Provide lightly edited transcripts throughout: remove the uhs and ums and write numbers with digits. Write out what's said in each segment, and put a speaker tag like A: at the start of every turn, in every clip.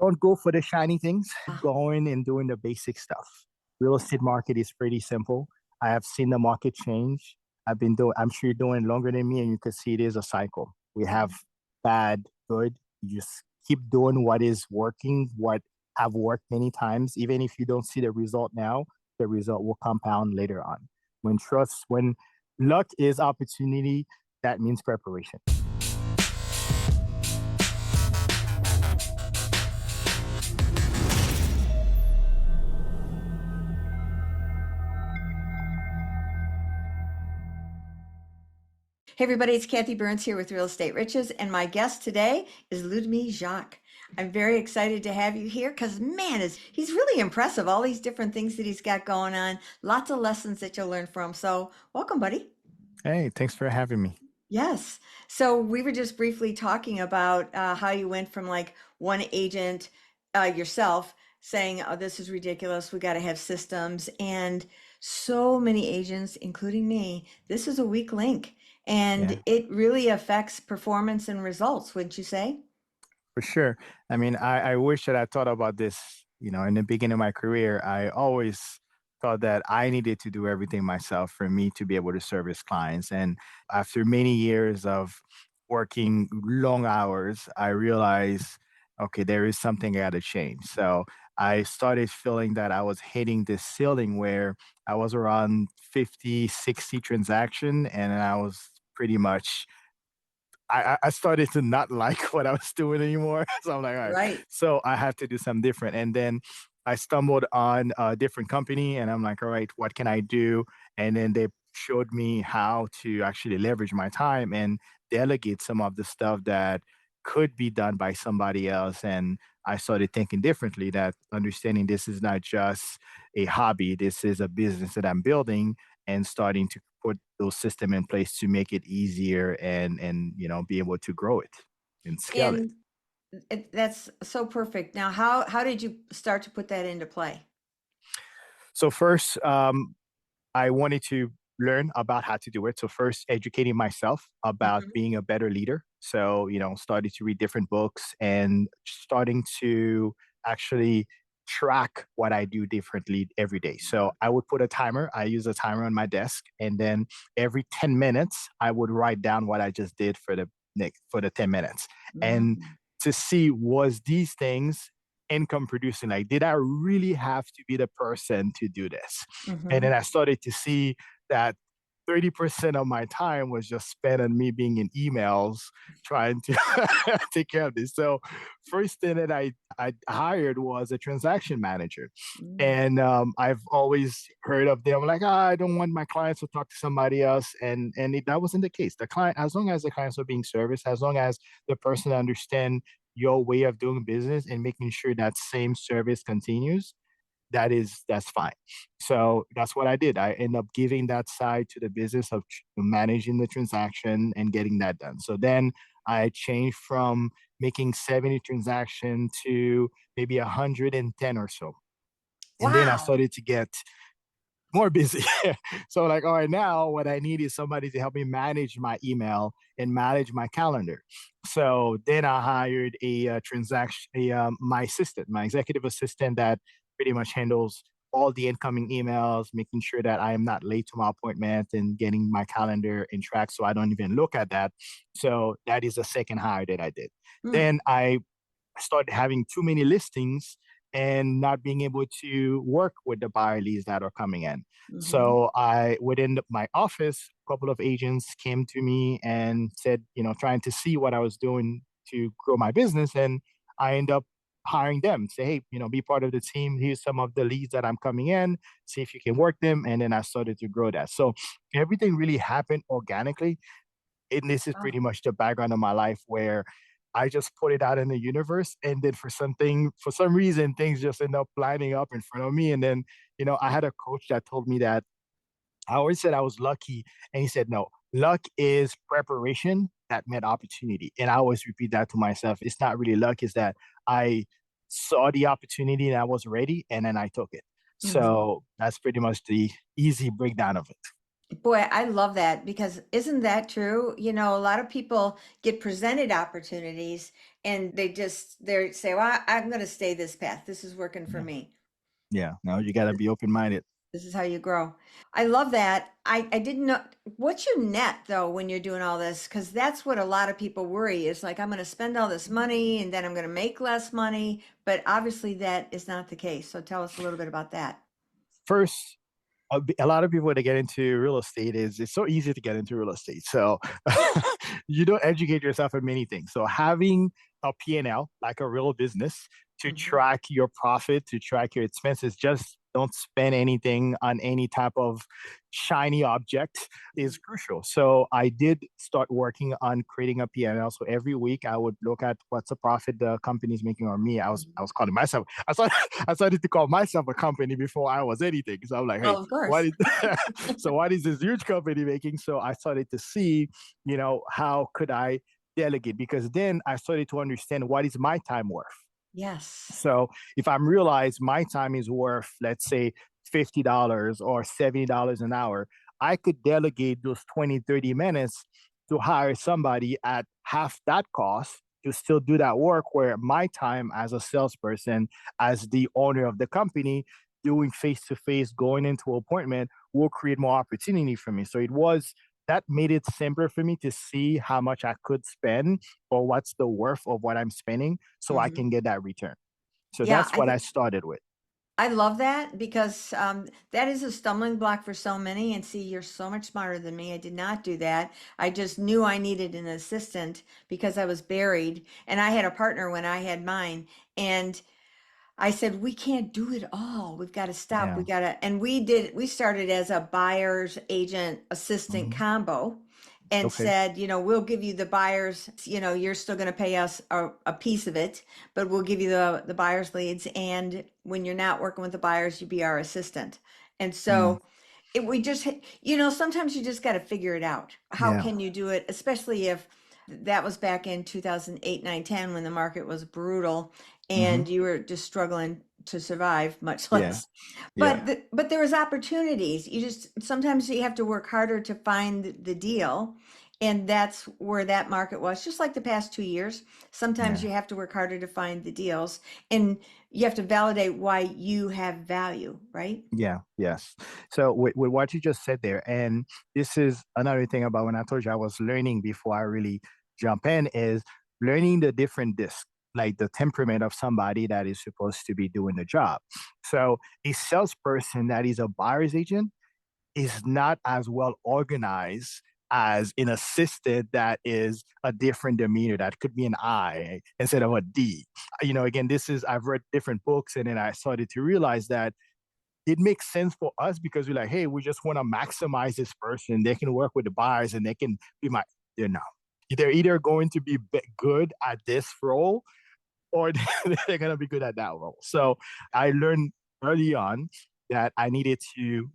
A: Don't go for the shiny things.
B: Ah,
A: Go in and doing the basic stuff. Real estate market is pretty simple. I have seen the market change. I'm sure you're doing it longer than me, and you can see it is a cycle. We have bad, good. You just keep doing what is working, what have worked many times. Even if you don't see the result now, the result will compound later on. When luck is opportunity, that means preparation.
B: Hey everybody, it's Kathy Byrnes here with Real Estate Riches, and my guest today is Loodmy Jacques. I'm very excited to have you here because man, he's really impressive. All these different things that he's got going on, lots of lessons that you'll learn from. So welcome, buddy.
A: Hey, thanks for having me.
B: Yes. So we were just briefly talking about how you went from like one agent yourself saying, "Oh, this is ridiculous. We got to have systems." And so many agents, including me, this is a weak link, and
A: Yeah.
B: it really affects performance and results, wouldn't you say?
A: For sure. I mean, I wish that I thought about this, in the beginning of my career. I always thought that I needed to do everything myself for me to be able to service clients. And after many years of working long hours, I realized, okay, there is something I got to change. So I started feeling that I was hitting this ceiling where I was around 50, 60 transaction, and I was pretty much I started to not like what I was doing anymore. So I'm like, all right,
B: Right.
A: so I have to do something different. And then I stumbled on a different company and I'm like, all right, what can I do? And then they showed me how to actually leverage my time and delegate some of the stuff that could be done by somebody else. And I started thinking differently, that understanding this is not just a hobby, this is a business that I'm building, and starting to put those system in place to make it easier and be able to grow it and scale it.
B: And that's so perfect. Now, how did you start to put that into play?
A: So first, I wanted to learn about how to do it. So first, educating myself about
B: Mhm.
A: being a better leader. So started to read different books and starting to actually track what I do differently every day. So I would put a timer. I use a timer on my desk, and then every 10 minutes, I would write down what I just did for the next for the 10 minutes, and
B: Mm,
A: to see, was these things income producing, like did I really have to be the person to do this? And then
B: mhm.
A: I started to see that 30% of my time was just spent on me being in emails trying to take care of this. So first thing that I hired was a transaction manager.
B: Mm.
A: And I've always heard of them like, I don't want my clients to talk to somebody else. And that wasn't the case. The client, as long as the clients were being serviced, as long as the person understand your way of doing business and making sure that same service continues, that's fine. So that's what I did. I end up giving that side to the business of managing the transaction and getting that done. So then I changed from making 70 transactions to maybe 110 or so. And then I
B: Wow.
A: started to get more busy. So like, all right, now what I need is somebody to help me manage my email and manage my calendar. So then I hired a transaction, my assistant, my executive assistant, that pretty much handles all the incoming emails, making sure that I am not late to my appointment and getting my calendar in track so I don't even look at that. So that is a second hire that I did.
B: Mm,
A: Then I started having too many listings and not being able to work with the buyer leads that are coming in.
B: mhm.
A: So within my office, a couple of agents came to me and said, trying to see what I was doing to grow my business. And I end up hiring them, say, hey, be part of the team. Here's some of the leads that I'm coming in, see if you can work them. And then I started to grow that. So everything really happened organically. And this is
B: Wow.
A: pretty much the background of my life, where I just put it out in the universe, and then for some reason, things just end up lining up in front of me. And then, I had a coach that told me that I always said I was lucky, and he said, no, luck is preparation that met opportunity. And I always repeat that to myself. It's not really luck; is that I saw the opportunity and I was ready, and then I took it.
B: Mhm.
A: So that's pretty much the easy breakdown of it.
B: Boy, I love that because isn't that true? You know, a lot of people get presented opportunities and they say, "Well, I'm going to stay this path. This is working for
A: Yeah.
B: me."
A: Yeah. No, you got to be open minded.
B: This is how you grow. I love that. I didn't know what's your net though when you're doing all this, because that's what a lot of people worry is like, I'm going to spend all this money and then I'm going to make less money. But obviously that is not the case. So tell us a little bit about that.
A: First, a lot of people that get into real estate is it's so easy to get into real estate. So you don't educate yourself on many things. So having a P&L like a real business to
B: Hmm.
A: track your profit, to track your expenses, just don't spend anything on any type of shiny object is crucial. So I did start working on creating a P&L. So every week I would look at what's the profit the company is making on me. I was calling myself. I started to call myself a company before I was anything. So I'm like, hey,
B: Oh, of
A: what
B: course.
A: is so what is this huge company making? So I started to see, how could I delegate? Because then I started to understand what is my time worth.
B: Yes.
A: So if I'm realize my time is worth, let's say, $50 or $70 an hour, I could delegate those 20, 30 minutes to hire somebody at half that cost to still do that work where my time as a salesperson, as the owner of the company, doing face to face, going into an appointment will create more opportunity for me. So it was that made it simpler for me to see how much I could spend or what's the worth of what I'm spending so I
B: Hmm.
A: can get that return. So
B: Yeah,
A: that's what I started with.
B: I love that because that is a stumbling block for so many. And see, you're so much smarter than me. I did not do that. I just knew I needed an assistant because I was buried, and I had a partner when I had mine. And I said, we can't do it all. We've got to stop.
A: Yeah.
B: And we started as a buyer's agent assistant
A: Mhm.
B: combo and
A: Okay.
B: said, we'll give you the buyers, you're still going to pay us a piece of it, but we'll give you the buyer's leads. And when you're not working with the buyers, you be our assistant. And
A: Mm.
B: so we just, sometimes you just got to figure it out. How
A: Yeah.
B: can you do it? Especially if that was back in 2008, 9, 10 when the market was brutal
A: Hmm.
B: and you were just struggling to survive, much
A: Yeah.
B: less.
A: Yeah.
B: But there was opportunities. You just sometimes you have to work harder to find the deal. And that's where that market was, just like the past 2 years. Sometimes
A: Yeah.
B: you have to work harder to find the deals and you have to validate why you have value, right?
A: Yeah. Yes. So with what you just said there, and this is another thing about when I told you I was learning before I really jump in is learning the different discs, like the temperament of somebody that is supposed to be doing the job. So a salesperson that is a buyer's agent is not as well organized as an assistant that is a different demeanor that could be an I instead of a D. Again, this is I've read different books and then I started to realize that it makes sense for us because we're like, hey, we just want to maximize this person. They can work with the buyers and they can be my, they're not. They're either going to be good at this role or they're going to be good at that role. So I learned early on that I needed to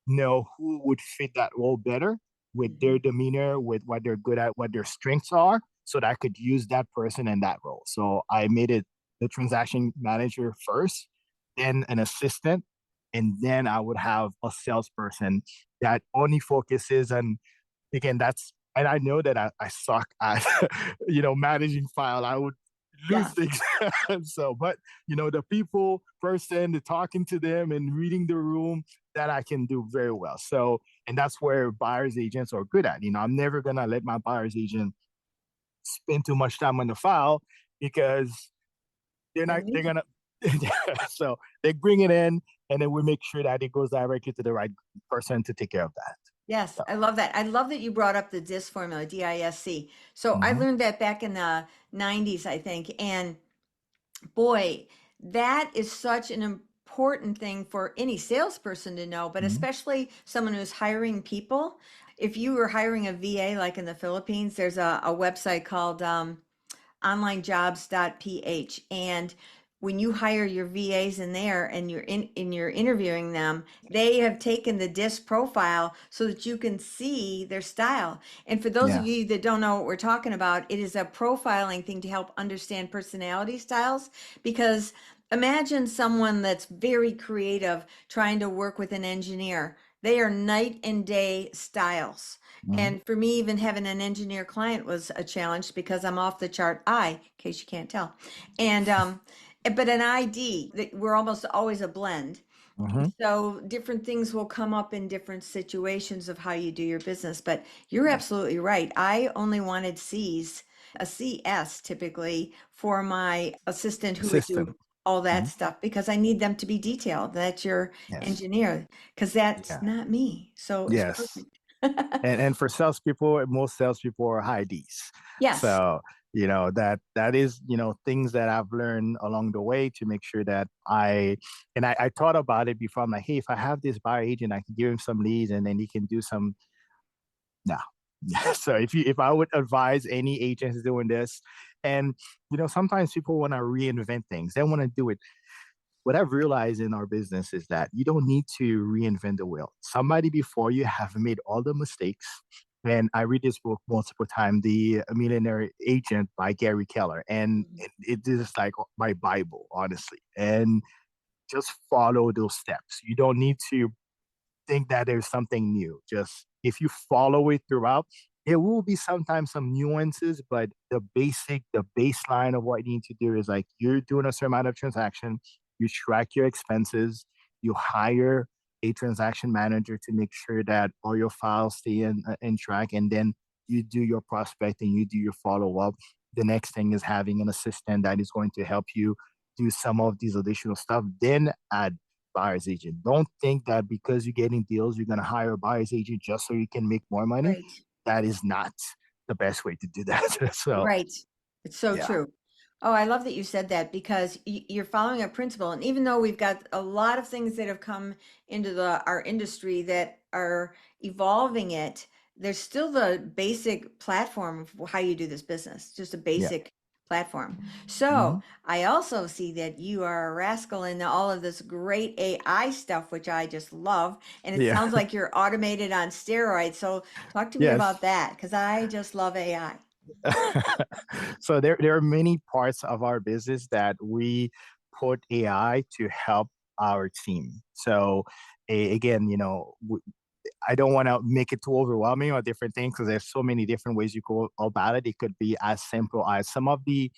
A: know who would fit that role better with their
B: Mhm.
A: demeanor, with what they're good at, what their strengths are, so that I could use that person in that role. So I made it the transaction manager first, then an assistant, and then I would have a salesperson that only focuses on, again, that's, and I know that I suck at, managing file. I would lose
B: Yeah.
A: things. So, but the people person, the talking to them and reading the room, that I can do very well. So, and that's where buyer's agents are good at. I'm never gonna let my buyer's agent spend too much time on the file because they're
B: They
A: not. They're
B: need it.
A: gonna. So they bring it in, and then we make sure that it goes directly to the right person to take care of that.
B: Yes,
A: So,
B: I love that. I love that you brought up the DISC formula, DISC. So I
A: mhm.
B: learned that back in the 90s, I think. And boy, that is such an important thing for any salesperson to know, but
A: Mhm.
B: especially someone who's hiring people. If you were hiring a VA like in the Philippines, there's a website called onlinejobs.ph. And when you hire your VAs in there and you're interviewing them, they have taken the DISC profile so that you can see their style. And for those of
A: Yeah.
B: you that don't know what we're talking about, it is a profiling thing to help understand personality styles. Because imagine someone that's very creative trying to work with an engineer. They are night and day styles.
A: Mhm.
B: And for me, even having an engineer client was a challenge because I'm off the chart I, in case you can't tell. And but an ID that we're almost always a blend.
A: Mhm.
B: So different things will come up in different situations of how you do your business. But you're
A: Yeah.
B: absolutely right. I only wanted C's, a CS typically for my assistant who would do
A: Assistant.
B: all that
A: Mhm.
B: stuff because I need them to be detailed. That's your
A: Yes.
B: engineer because that's
A: Yeah.
B: not me. So it's
A: Yes.
B: perfect.
A: And for salespeople, most salespeople are high Ds.
B: Yes,
A: So that is things that I've learned along the way to make sure that I thought about it before. I'm like, hey, if I have this buyer agent, I can give him some leads, and then he can do some. No. So if I would advise any agents doing this, and sometimes people want to reinvent things. They want to do it. What I've realized in our business is that you don't need to reinvent the wheel. Somebody before you have made all the mistakes. And I read this book multiple times, The Millionaire Agent by Gary Keller. And it is like my Bible, honestly. And just follow those steps. You don't need to think that there's something new. Just if you follow it throughout, there will be sometimes some nuances, but the baseline of what you need to do is like you're doing a certain amount of transaction, you track your expenses, you hire a transaction manager to make sure that all your files stay in track, and then you do your prospecting, you do your follow up. The next thing is having an assistant that is going to help you do some of these additional stuff. Then add buyer's agent. Don't think that because you're getting deals, you're going to hire a buyer's agent just so you can make more money.
B: right.
A: That is not the best way to do that. So,
B: Right. It's so
A: yeah,
B: true. Oh, I love that you said that because you're following a principle. And even though we've got a lot of things that have come into our industry that are evolving it, there's still the basic platform of how you do this business, just a
A: yeah,
B: basic platform. So
A: hmm,
B: I also see that you are a rascal in all of this great AI stuff, which I just love. And it
A: yeah,
B: sounds like you're automated on steroids. So talk to me
A: yes.
B: about that because I just love AI.
A: So there are many parts of our business that we put AI to help our team. So again, I don't want to make it too overwhelming or different things because there's so many different ways you go about it. It could be as simple as some of the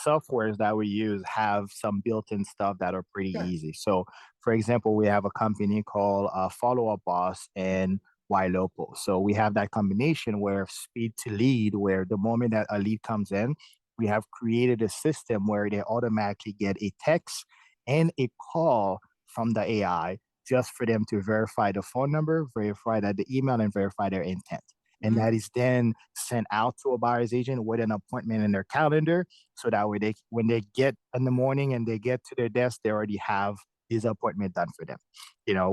A: softwares that we use have some built-in stuff that are pretty
B: Sure.
A: easy. So, for example, we have a company called Follow Up Boss and Ylopo. So we have that combination where speed to lead, where the moment that a lead comes in, we have created a system where they automatically get a text and a call from the AI just for them to verify the phone number, verify that the email, and verify their intent. And
B: Mhm.
A: that is then sent out to a buyer's agent with an appointment in their calendar. So that way, when they get in the morning and they get to their desk, they already have this appointment done for them.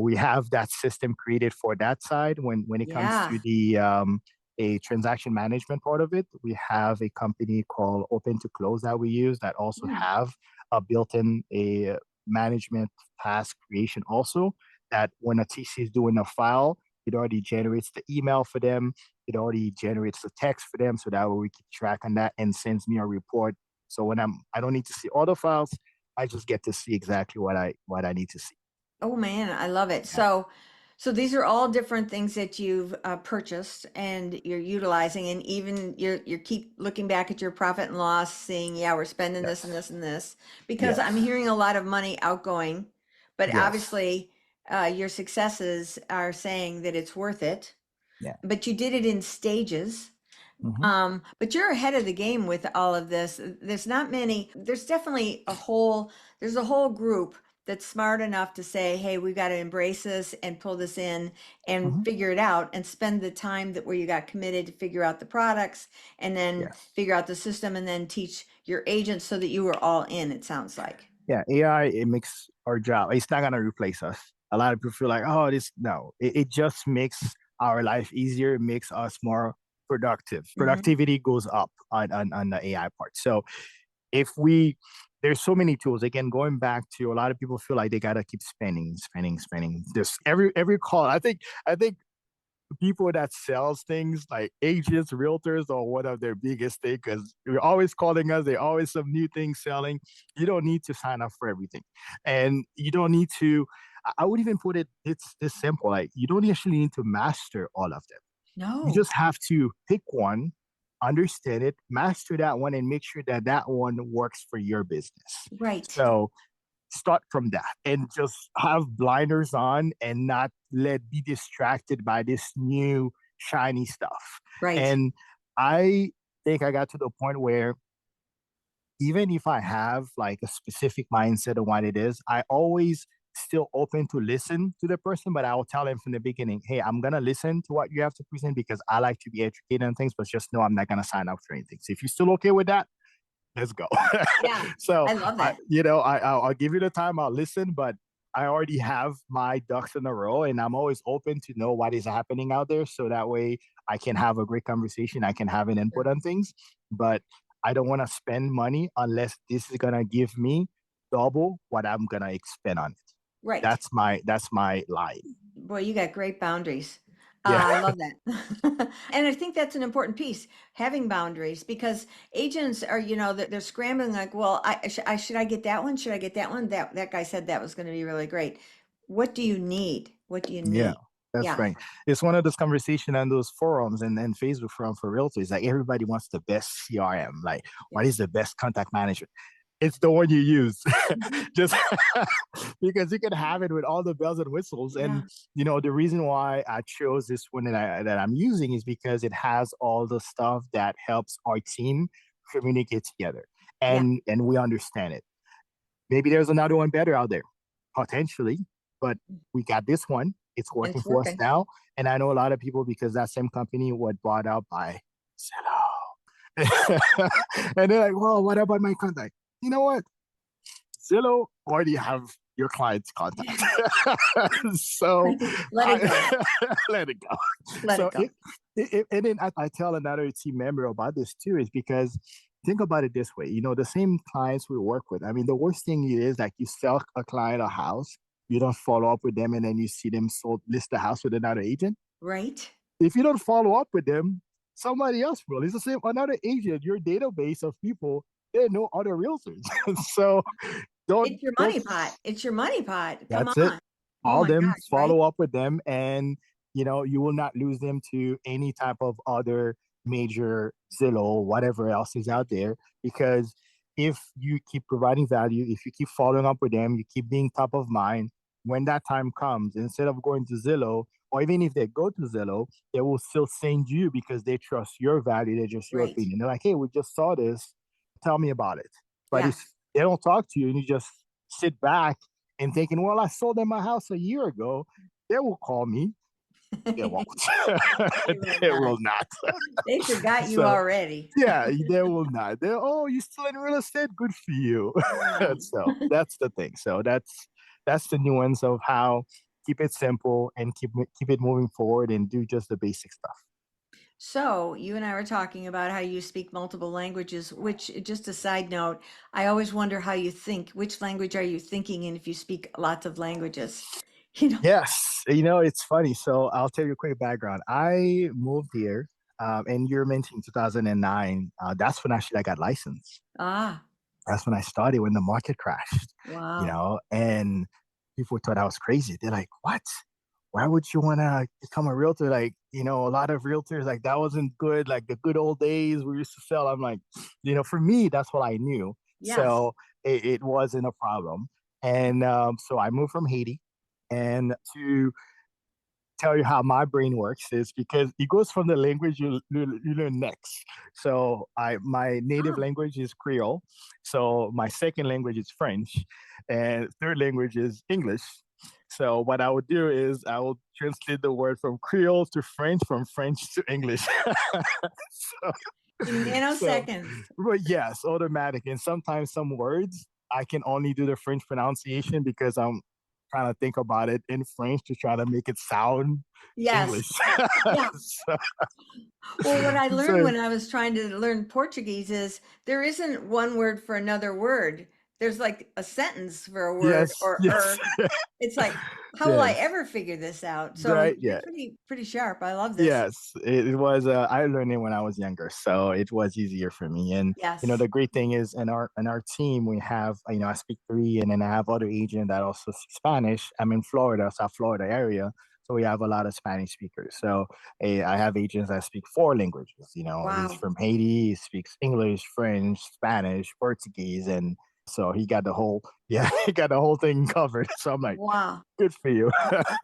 A: We have that system created for that side. When it comes
B: Yeah.
A: to the a transaction management part of it, we have a company called Open to Close that we use that also
B: Mm.
A: have a built-in a management task creation also, that when a TC is doing a file, it already generates the email for them. It already generates the text for them. So that way we keep track on that and sends me a report. So when I don't need to see all the files. I just get to see exactly what I need to see.
B: Oh man, I love it.
A: Yeah.
B: So these are all different things that you've purchased and you're utilizing, and even you keep looking back at your profit and loss, seeing, yeah, we're spending this and
A: Yes.
B: this and this, because I'm
A: Yes.
B: hearing a lot of money outgoing, but
A: Yes.
B: obviously your successes are saying that it's worth it.
A: Yeah.
B: But you did it in stages.
A: Hmm.
B: But you're ahead of the game with all of this. There's not many, there's definitely there's a whole group that's smart enough to say, hey, we've got to embrace this and pull this in and
A: Hmm.
B: figure it out and spend the time that where you got committed to figure out the products and then
A: Yes.
B: figure out the system and then teach your agents so that you were all in, it sounds like.
A: Yeah. AI, it makes our job. It's not gonna replace us. A lot of people feel like, oh, this no. It just makes our life easier. It makes us more productive.
B: Hmm.
A: Productivity goes up on the AI part. So if we there's so many tools. Again, going back to a lot of people feel like they gotta keep spending, spending, spending. This every call. I think people that sells things like agents, realtors are one of their biggest thing because they're always calling us. They always some new things selling. You don't need to sign up for everything, and you don't need to. I would even put it's this simple. Like you don't actually need to master all of them. You
B: No.
A: just have to pick one, understand it, master that one, and make sure that that one works for your business.
B: Right.
A: So start from that and just have blinders on and not let be distracted by this new shiny stuff.
B: Right.
A: And I think I got to the point where even if I have like a specific mindset of what it is, I always still open to listen to the person, but I will tell them from the beginning, hey, I'm gonna listen to what you have to present because I like to be educated on things, but just know I'm not gonna sign up for anything. So if you're still okay with that, let's go.
B: Yeah.
A: So
B: I love that.
A: I'll give you the time. I'll listen, but I already have my ducks in a row, and I'm always open to know what is happening out there. So that way, I can have a great conversation. I can have an input on things, but I don't want to spend money unless this is gonna give me double what I'm gonna expend on it.
B: Right.
A: That's my line.
B: Boy, you got great boundaries.
A: Yeah,
B: I love that. And I think that's an important piece, having boundaries, because agents are, they're scrambling like, well, should I get that one? Should I get that one? That guy said that was going to be really great. What do you need? What do you
A: yeah.
B: need?
A: That's
B: Yeah.
A: right. It's one of those conversations on those forums and Facebook forum for realtors. Like everybody wants the best CRM. Like, what
B: Yeah.
A: is the best contact manager? It's the one you use.
B: Mhm.
A: Just because you can have it with all the bells and whistles. And
B: Yeah.
A: the reason why I chose this one that I'm using is because it has all the stuff that helps our team communicate together.
B: Yeah.
A: And we understand it. Maybe there's another one better out there, potentially, but we got this one. It's
B: And
A: working
B: it's
A: for us
B: working.
A: now. And I know a lot of people because that same company was bought out by Zillow. And they're like, well, what about my contact? You know what? Zillow already have your client's contact. So
B: Let it
A: I
B: go.
A: let it go.
B: Let it
A: So
B: go.
A: and then I tell another team member about this too, is because think about it this way, the same clients we work with. I mean, the worst thing is like you sell a client a house, you don't follow up with them, and then you see them sold list the house with another agent.
B: Right?
A: If you don't follow up with them, somebody else will. It's the same another agent, your database of people, there are no other realtors. So don't
B: It's your
A: don't
B: money pot. It's your money pot. Come
A: that's it.
B: on. Oh
A: Call
B: my
A: them,
B: gosh, right?
A: follow up with them, and you will not lose them to any type of other major Zillow, whatever else is
B: Right.
A: out there. Because if you keep providing value, if you keep following up with them, you keep being top of mind. When that time comes, instead of going to Zillow, or even if they go to Zillow, they will still send you because they trust your value. They just your
B: Right.
A: opinion. They're like, hey, we just saw this. Tell me about it. But
B: Yeah.
A: if they don't talk to you and you just sit back and thinking, well, I sold them my house a year ago, they will call me. They won't.
B: They will
A: They
B: not.
A: will not.
B: They forgot you
A: So,
B: already.
A: yeah, they will not. Oh, you still in real estate? Good for you.
B: Yeah.
A: So that's the thing. So that's the nuance of how keep it simple and keep it moving forward and do just the basic stuff.
B: So you and I were talking about how you speak multiple languages, which just a side note, I always wonder how you think. Which language are you thinking in if you speak lots of languages? You know,
A: Yes, it's funny. So I'll tell you a quick background. I moved here, and you're mentioning 2009. That's when actually I got licensed.
B: ah,
A: That's when I started when the market crashed,
B: wow.
A: and people thought I was crazy. They're like, "What? Why would you want to become a realtor?" Like, a lot of realtors like that wasn't good. Like the good old days we used to sell. I'm like, for me, that's what I knew.
B: Yes.
A: So it wasn't a problem. And so I moved from Haiti, and to tell you how my brain works is because it goes from the language you learn next. So my native
B: Ah,
A: language is Creole. So my second language is French, and third language is English. So what I would do is I will translate the word from Creole to French, from French to English. so,
B: in
A: so,
B: nanoseconds.
A: but yes, automatic. And sometimes some words I can only do the French pronunciation because I'm trying to think about it in French to try to make it sound
B: Yes.
A: English.
B: Yeah.
A: so,
B: Well, what I learned
A: so
B: when I was trying to learn Portuguese is there isn't one word for another word. there's like a sentence for a word
A: Yes, yes,
B: or it's like, how will I
A: yes.
B: ever figure this out? So
A: Right,
B: you're
A: yeah.
B: pretty sharp. I love this.
A: Yes, it was. I learned it when I was younger, so it was easier for me. And
B: Yes.
A: the great thing is, in our team, we have, I speak three, and then I have other agent that also speak Spanish. I'm in Florida, South Florida area, so we have a lot of Spanish speakers. So I have agents that speak four languages. He's
B: Wow.
A: from Haiti, he speaks English, French, Spanish, Portuguese, and so he got the whole yeah, he got the whole thing covered. So I'm like,
B: Wow.
A: good for you.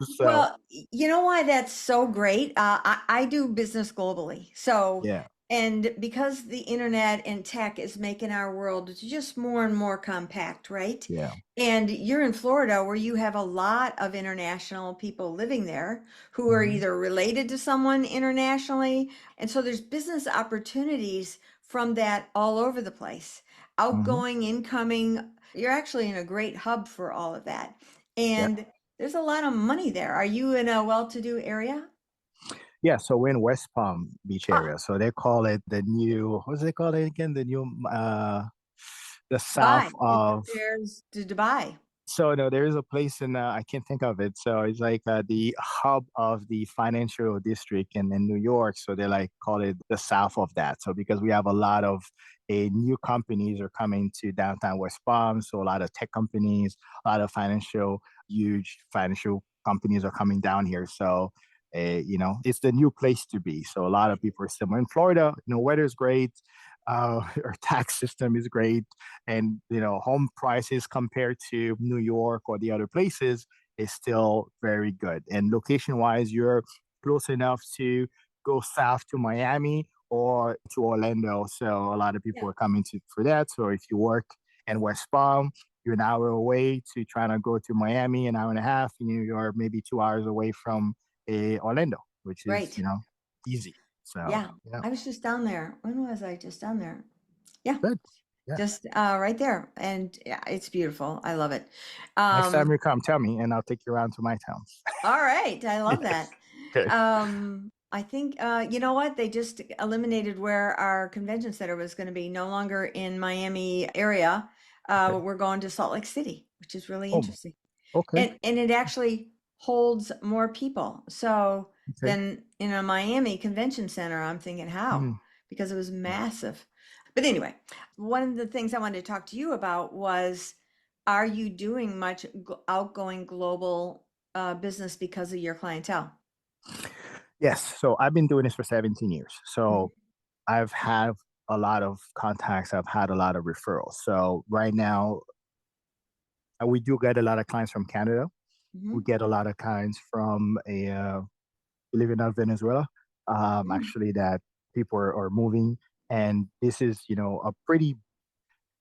A: So
B: Well, you know why that's so great? I do business globally. So,
A: yeah,
B: and because the internet and tech is making our world just more and more compact, right?
A: yeah.
B: And you're in Florida where you have a lot of international people living there who are
A: Mhm.
B: either related to someone internationally. And so there's business opportunities from that all over the place.
A: Mhm.
B: Outgoing, incoming. You're actually in a great hub for all of that.
A: Yeah.
B: And there's a lot of money there. Are you in a well-to-do area?
A: Yeah. So we're in West Palm Beach
B: Ah,
A: area. So they call it the new, what's they call it again? The south
B: Dubai. You
A: of,
B: compares to Dubai.
A: so no, there is a place in, I can't think of it. So it's like the hub of the financial district in New York. So they like call it the south of that. So because we have a lot of new companies are coming to downtown West Palm. So a lot of tech companies, a lot of huge financial companies are coming down here. So, it's the new place to be. So a lot of people are similar in Florida. Weather's great. Our tax system is great, and home prices compared to New York or the other places is still very good. And location wise, you're close enough to go south to Miami or to Orlando. So a lot of people
B: Yeah,
A: are coming to for that. So if you work in West Palm, you're an hour away to trying to go to Miami, an hour and a half, and you're maybe 2 hours away from Orlando, which is
B: right.
A: easy. So
B: Yeah.
A: yeah,
B: I was just down there. When was I just down there? Yeah,
A: good. Yeah.
B: just right there. And yeah, it's beautiful. I love it.
A: Next time
B: Um,
A: you come, tell me, and I'll take you around to my town.
B: all right. I love
A: Yes.
B: that.
A: Okay.
B: I think you know what? They just eliminated where our convention center was going to be, no longer in Miami area.
A: Okay.
B: We're going to Salt Lake City, which is really
A: Oh,
B: interesting.
A: okay.
B: And it actually holds more people. So
A: Okay.
B: than in a Miami convention center, I'm thinking how?
A: Mm,
B: Because it was
A: yeah.
B: massive. But anyway, one of the things I wanted to talk to you about was, are you doing much outgoing global business because of your clientele?
A: Yes. So I've been doing this for 17 years.
B: Mhm.
A: So I've had a lot of contacts. I've had a lot of referrals. So right now, we do get a lot of clients from Canada. We
B: Mhm.
A: get a lot of clients from believe it or not, Venezuela.
B: Mm.
A: Actually, that people are moving, and this is a pretty.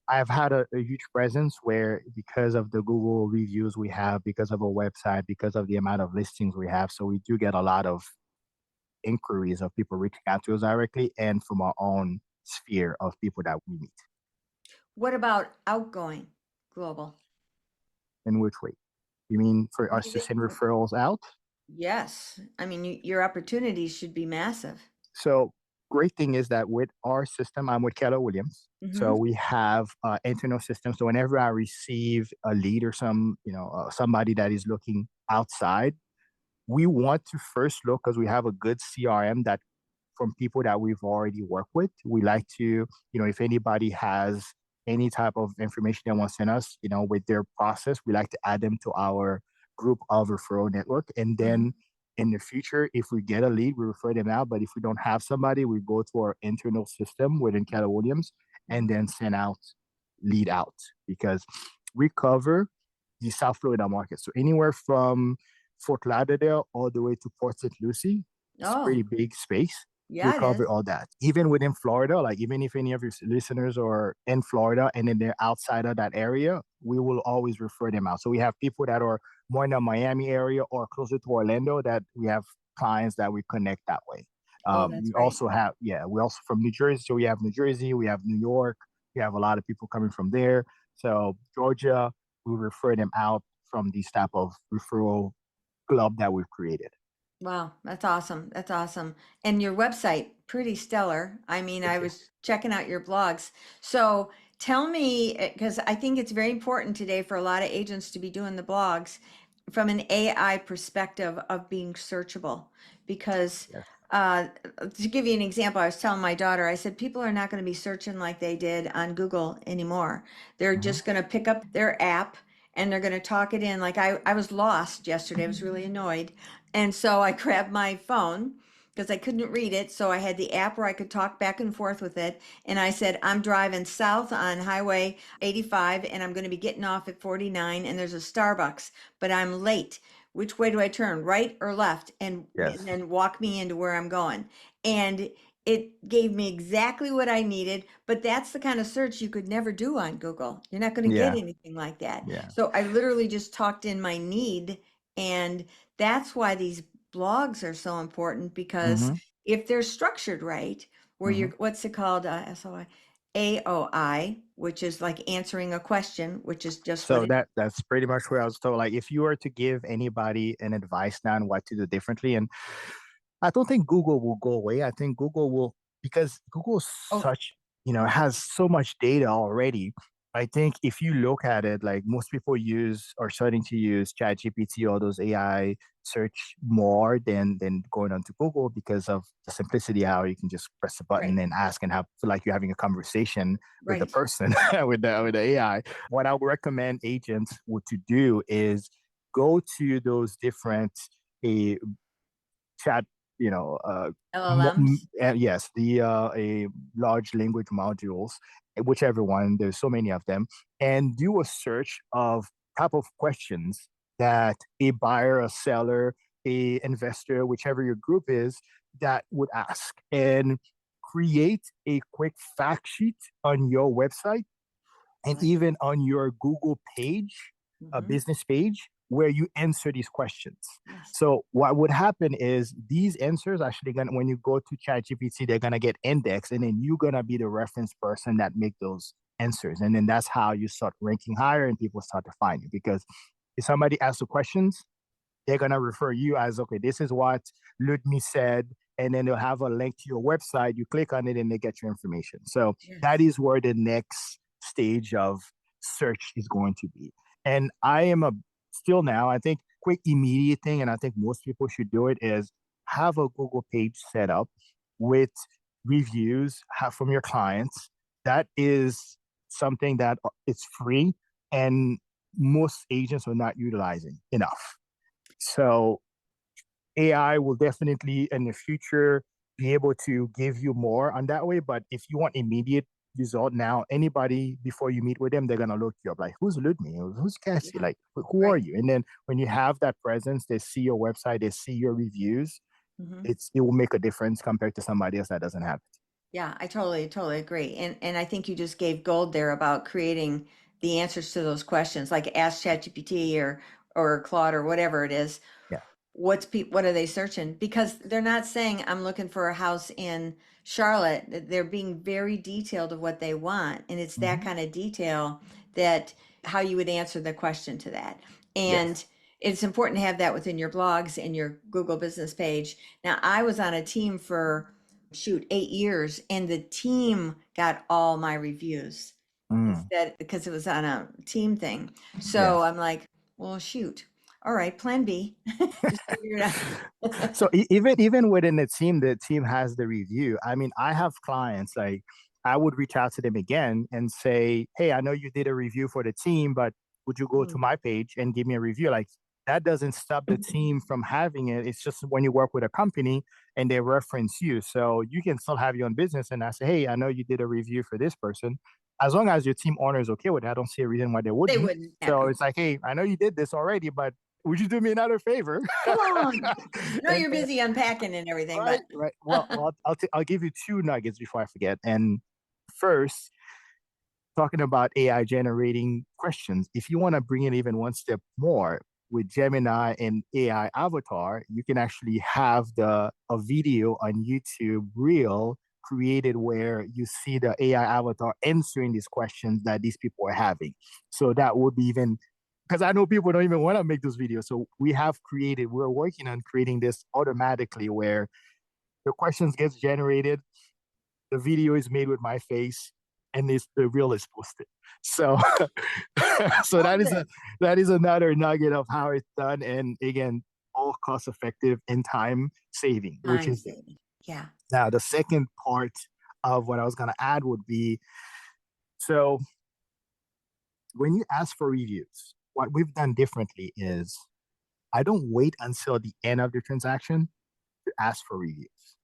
A: I've had a huge presence where because of the Google reviews we have, because of a website, because of the amount of listings we have, so we do get a lot of inquiries of people reaching out to us directly and from our own sphere of people that we meet.
B: What about outgoing global?
A: In which way? You mean for us to
B: Maybe-
A: send referrals out?
B: Yes. I mean, your opportunities should be massive.
A: So great thing is that with our system, I'm with Keller Williams. So
B: Hmm.
A: we have internal systems. So whenever I receive a lead or somebody that is looking outside, we want to first look because we have a good CRM that from people that we've already worked with. We like to, if anybody has any type of information they want to send us, with their process, we like to add them to our group of referral network. And then
B: Hmm.
A: in the future, if we get a lead, we refer them out. But if we don't have somebody, we go to our internal system within Keller Williams and
B: Hmm.
A: then send out lead out because we cover the South Florida market. So anywhere from Fort Lauderdale all the way to Port St. Lucie, it's pretty
B: Oh,
A: big space. We
B: yeah, it
A: cover
B: is.
A: all that. Even within Florida, like even if any of your listeners are in Florida and then they're outside of that area, we will always refer them out. So we have people that are more in the Miami area or closer to Orlando that we have clients that we connect that way.
B: Oh, that's
A: We
B: great.
A: also have, we also from New Jersey. So we have New Jersey, we have New York, we have a lot of people coming from there. So Georgia, we refer them out from these type of referral club that we've created.
B: Wow, that's awesome. That's awesome. And your website, pretty stellar. I mean,
A: Thank
B: I
A: you.
B: was checking out your blogs. So Tell me, because I think it's very important today for a lot of agents to be doing the blogs from an AI perspective of being searchable. Because
A: Yes.
B: uh, to give you an example, I was telling my daughter, I said, people are not going to be searching like they did on Google anymore. They're
A: Hmm.
B: just going to pick up their app and they're going to talk it in. Like I was lost yesterday. I was really annoyed. And so I grabbed my phone because I couldn't read it. So I had the app where I could talk back and forth with it. And I said, I'm driving south on Highway 85 and I'm going to be getting off at 49 and there's a Starbucks, but I'm late. Which way do I turn, right or left? And
A: Yes.
B: then walk me into where I'm going. And it gave me exactly what I needed, but that's the kind of search you could never do on Google. You're not going to get
A: Yeah.
B: anything like that.
A: Yeah.
B: So I literally just talked in my need, and that's why these blogs are so important because
A: Hmm.
B: if they're structured right, where you're,
A: Hmm.
B: what's it called? SOI, AOI, which is like answering a question, which is just what
A: So
B: it is.
A: that's pretty much where I was told. Like, if you were to give anybody an advice now on what to do differently, and I don't think Google will go away. I think Google will, because Google
B: Oh,
A: such, has so much data already. I think if you look at it, like most people use are starting to use ChatGPT or those AI search more than going onto Google because of the simplicity how you can just press a button
B: right,
A: and ask and have feel like you're having a conversation with the
B: right.
A: person with the AI. What I would recommend agents would to do is go to those different a chat, you know,
B: LLMs,
A: yes, the a large language modules, whichever one. There's so many of them, and do a search of type of questions that a buyer, a seller, a investor, whichever your group is, that would ask, and create a quick fact sheet on your website and
B: right?
A: even on your Google page, a
B: Hmm.
A: business page, where you answer these questions.
B: Yes,
A: So what would happen is these answers actually gonna when you go to ChatGPT, they're gonna get indexed, and then you're gonna be the reference person that make those answers, and then that's how you start ranking higher, and people start to find you because if somebody asks the questions, they're gonna refer you as okay, this is what Loodmy said, and then they'll have a link to your website. You click on it, and they get your information. So that
B: yes,
A: is where the next stage of search is going to be. And I am a still now. I think quick immediate thing, and I think most people should do it is have a Google page set up with reviews from your clients. That is something that it's free, and most agents are not utilizing enough. So AI will definitely in the future be able to give you more on that way. But if you want immediate result now, anybody before you meet with them, they're gonna look you up like, who's Ludme? Who's Cassie?
B: yeah,
A: Like, who are
B: right.
A: you? And then when you have that presence, they see your website, they see your reviews.
B: Hmm.
A: It will make a difference compared to somebody else that doesn't have it.
B: Yeah, I totally agree. And I think you just gave gold there about creating the answers to those questions, like ask ChatGPT or Claude or whatever it is.
A: Yeah.
B: What are they searching? Because they're not saying I'm looking for a house in Charlotte. They're being very detailed of what they want, and it's that
A: Hmm.
B: kind of detail that how you would answer the question to that. And
A: Yes.
B: it's important to have that within your blogs and your Google business page. Now, I was on a team for shoot 8 years, and the team got all my reviews
A: Mm.
B: instead because it was on a team thing. So
A: Yes.
B: I'm like, well, shoot. All right, plan B. Just figure it out.
A: So even within the team has the review. I mean, I have clients like I would reach out to them again and say, "Hey, I know you did a review for the team, but would you go to
B: Mm.
A: my page and give me a review?" Like that doesn't stop the team from having it. It's just when you work with a company and they reference you, so you can still have your own business. And I say, "Hey, I know you did a review for this person." As long as your team owner is okay with it, I don't see a reason why they
B: They
A: wouldn't.
B: wouldn't.
A: So it's like, hey, I know you did this already, but would you do me another favor?
B: Come on. I know
A: and,
B: you're busy unpacking and everything,
A: right,
B: but
A: right. Well, I'll give you two nuggets before I forget. And first, talking about AI generating questions, if you want to bring it even one step more with Gemini and AI avatar, you can actually have the a video on YouTube Reel created where you see the AI avatar answering these questions that these people are having. So that would be even because I know people don't even want to make those videos. So we're working on creating this automatically where the questions gets generated, the video is made with my face, and the reel is posted. So so
B: Love this.
A: that is another nugget of how it's done, and again, all cost effective and time saving, which
B: Time
A: is
B: saving. Yeah.
A: now the second part of what I was going to add would be, so when you ask for reviews, what we've done differently is I don't wait until the end of the transaction to ask for reviews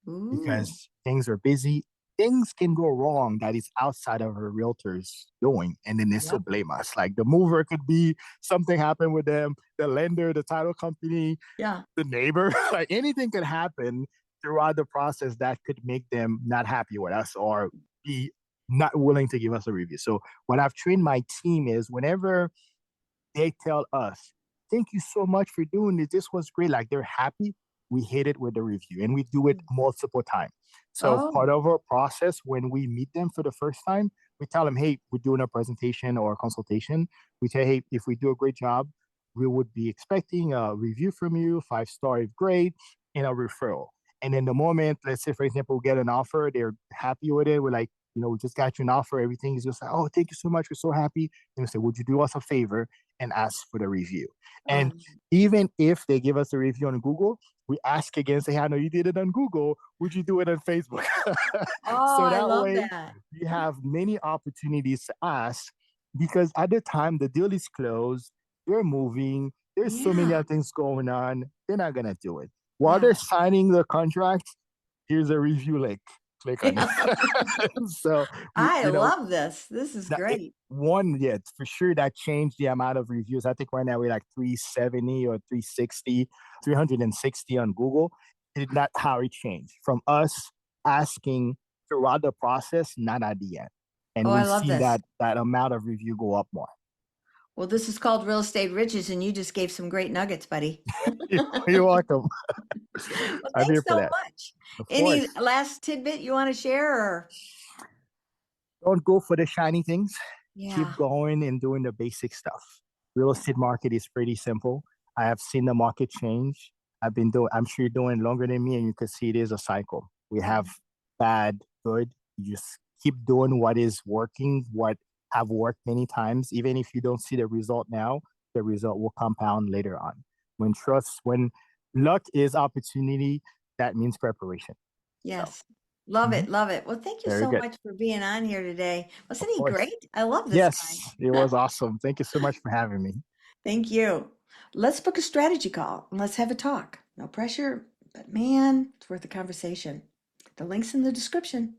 B: Ooh.
A: because things are busy. Things can go wrong that is outside of a realtor's doing, and then they still
B: Yep.
A: blame us. Like the mover could be something happened with them, the lender, the title company,
B: Yeah.
A: the neighbor. Like anything could happen throughout the process that could make them not happy with us or be not willing to give us a review. So what I've trained my team is whenever they tell us, "Thank you so much for doing this. This was great." Like they're happy. We hit it with the review, and we do it multiple times. So
B: Oh.
A: part of our process when we meet them for the first time, we tell them, "Hey, we're doing a presentation or a consultation." We say, "Hey, if we do a great job, we would be expecting a review from you, 5 star if great, and a referral." And then the moment, let's say for example, we get an offer, they're happy with it. We're like, we just got you an offer. Everything is just like, "Oh, thank you so much. We're so happy." And we say, "Would you do us a favor and ask for the review?" And
B: Oh.
A: even if they give us a review on Google, we ask again, say, "Hey, I know you did it on Google. Would you do it on Facebook?"
B: Oh,
A: So
B: I
A: that
B: love
A: way,
B: that.
A: you have many opportunities to ask because at the time the deal is closed, they're moving, there's so many
B: Yeah.
A: other things going on, they're not going to do it. While they're
B: Yeah.
A: signing the contract, here's a review link. Click on it.
B: Yeah.
A: So,
B: I love this. This is great.
A: one, yeah, for sure that changed the amount of reviews. I think right now we're like 370 or 360, 360 on Google. It, not how it changed from us asking throughout the process, not at the end. And
B: Oh, I
A: we've
B: love
A: seen
B: this.
A: that amount of review go up more.
B: Well, this is called Real Estate Riches, and you just gave some great nuggets, buddy.
A: You're welcome.
B: Well,
A: I'm
B: thanks
A: here for
B: so
A: that.
B: much.
A: Of
B: Any
A: course.
B: last tidbit you want to share? Or
A: Don't go for the shiny things. Keep
B: yeah,
A: going and doing the basic stuff. Real
B: yeah,
A: estate market is pretty simple. I have seen the market change. I'm sure you're doing it longer than me, and you can see it is a cycle. We
B: yeah,
A: have bad, good. You just keep doing what is working, what have worked many times. Even if you don't see the result now, the result will compound later on. When luck is opportunity, that means preparation. So,
B: yes. Love
A: mhm,
B: it, love it. Well, thank you
A: very
B: so
A: good.
B: much for being on here today. Wasn't
A: Of
B: he
A: course.
B: great? I love this guy.
A: Yes, it was awesome. Thank you so much for having me.
B: Thank you. Let's book a strategy call and let's have a talk. No pressure, but man, it's worth a conversation. The link's in the description.